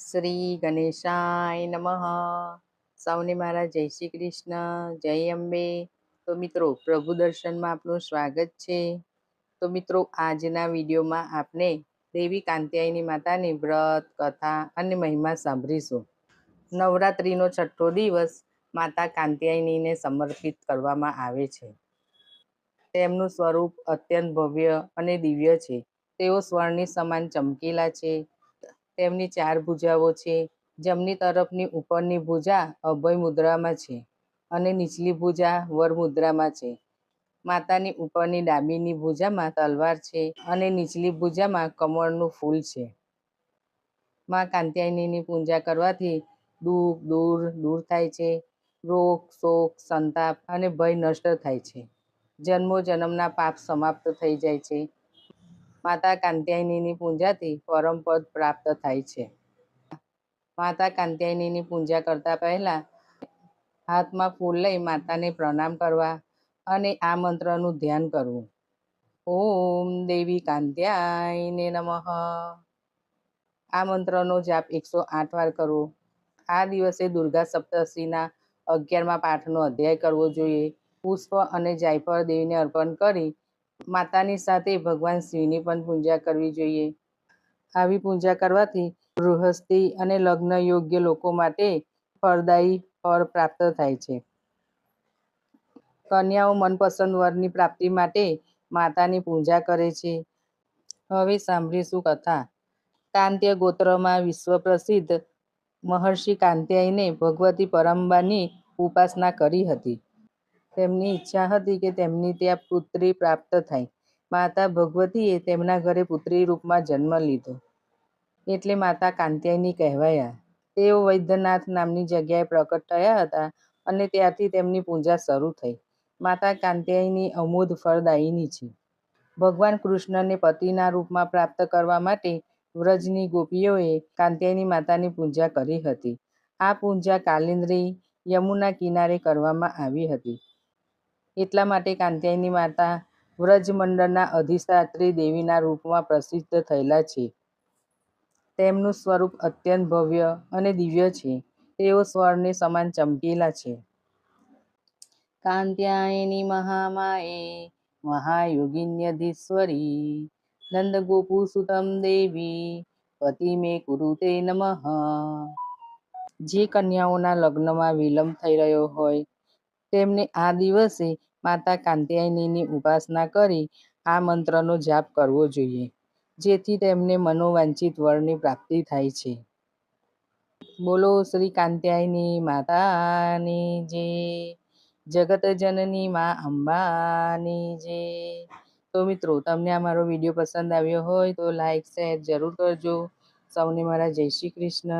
શ્રી ગણેશાય નમઃ. સૌને મારા જય શ્રી કૃષ્ણ, જય અંબે. તો મિત્રો, પ્રભુ દર્શનમાં આપનું સ્વાગત છે. તો મિત્રો, આજના વિડીયોમાં આપણે દેવી કાંત્યાયની માતાની વ્રત કથા અને મહિમા સાંભળીશું. નવરાત્રિનો છઠ્ઠો દિવસ માતા કાંત્યાયનીને સમર્પિત કરવામાં આવે છે. તેમનું સ્વરૂપ અત્યંત ભવ્ય અને દિવ્ય છે. તેઓ સ્વર્ણની સમાન ચમકીલા છે. તેમની 4 ભુજાઓ છે. જમણી તરફની ઉપરની ભુજા અભય મુદ્રામાં છે અને નીચલી ભુજા વર મુદ્રામાં છે. માતાની ઉપરની ડાબીની ભુજામાં તલવાર છે અને નીચલી ભુજામાં કમળનું ફૂલ છે. માં કાંત્યાયનીની પૂજા કરવાથી દુઃખ દૂર થાય છે. રોગ શોક સંતાપ અને ભય નષ્ટ થાય છે. જન્મો જન્મના પાપ સમાપ્ત થઈ જાય છે. માતા કાંત્યાયનીની પૂજાથી પરમપદ પ્રાપ્ત થાય છે. માતા કાંત્યાયનીની પૂજા કરતા પહેલા હાથમાં ફૂલ લઈ માતાને પ્રણામ કરવા અને આ મંત્રનું ધ્યાન કરવું. ઓમ દેવી કાંત્યાયને નમઃ. આ મંત્રનો જાપ 108 વાર કરવો. આ દિવસે દુર્ગા સપ્તશતીના 11મા પાઠનો અધ્યાય કરવો જોઈએ. પુષ્પ અને જાયફળ દેવીને અર્પણ કરી માતાની સાથે ભગવાન શિવની પણ પૂજા કરવી જોઈએ. આવી પૂજા કરવાથી ગૃહસ્થી અને લગ્ન યોગ્ય લોકો માટે ફળદાયી ફળ પ્રાપ્ત થાય છે. કન્યાઓ મનપસંદ વરની પ્રાપ્તિ માટે માતાની પૂજા કરે છે. હવે સાંભળીશું કથા. કાંત્ય ગોત્રમાં વિશ્વ પ્રસિદ્ધ મહર્ષિ કાંત્યાયને ભગવતી પરંબાની ઉપાસના કરી હતી. તેમની ઈચ્છા હતી કે તેમની ત્યાં પુત્રી પ્રાપ્ત થાય. માતા ભગવતીએ તેમના ઘરે પુત્રી રૂપમાં જન્મ લીધો, એટલે માતા કાંત્યાયની કહેવાયા. તેઓ વૈદ્યનાથ નામની જગ્યાએ પ્રકટ થયા હતા અને ત્યારથી તેમની પૂજા શરૂ થઈ. માતા કાંત્યાયની અમોઘ ફળદાયિની છે. ભગવાન કૃષ્ણને પતિના રૂપમાં પ્રાપ્ત કરવા માટે વ્રજની ગોપીઓએ કાંત્યાયની માતાની પૂજા કરી હતી. આ પૂજા કાલિંદી યમુના કિનારે કરવામાં આવી હતી. એટલા માટે કાંત્યાયની માતા વ્રજમંડળના અધિષ્ઠાત્રી દેવીના રૂપમાં પ્રસિદ્ધ થયેલા છે. તેમનું સ્વરૂપ અત્યંત ભવ્ય અને દિવ્ય છે. તેઓ સ્વર્ણની સમાન ચમકીલા છે. કાંત્યાયની મહામાયે મહાયોગિન્યધીશ્વરી નંદગોપુસુતમ દેવી પતિ મે કુરુતે નમઃ. જે કન્યાઓના લગ્નમાં વિલંબ થઈ રહ્યો હોય તેમને આ દિવસે માતા કાંત્યાયનીની ઉપાસના કરી આ મંત્રનો જાપ કરવો જોઈએ, જેથી તેમને મનોવાંછિત વરની પ્રાપ્તિ થાય છે. બોલો શ્રી કાંત્યાયની માતાની જય. જગત જનની માં અંબાની જય. તો મિત્રો, તમને આ મારો વિડીયો પસંદ આવ્યો હોય તો લાઈક શેર જરૂર કરજો. સૌને મારા જય શ્રી કૃષ્ણ.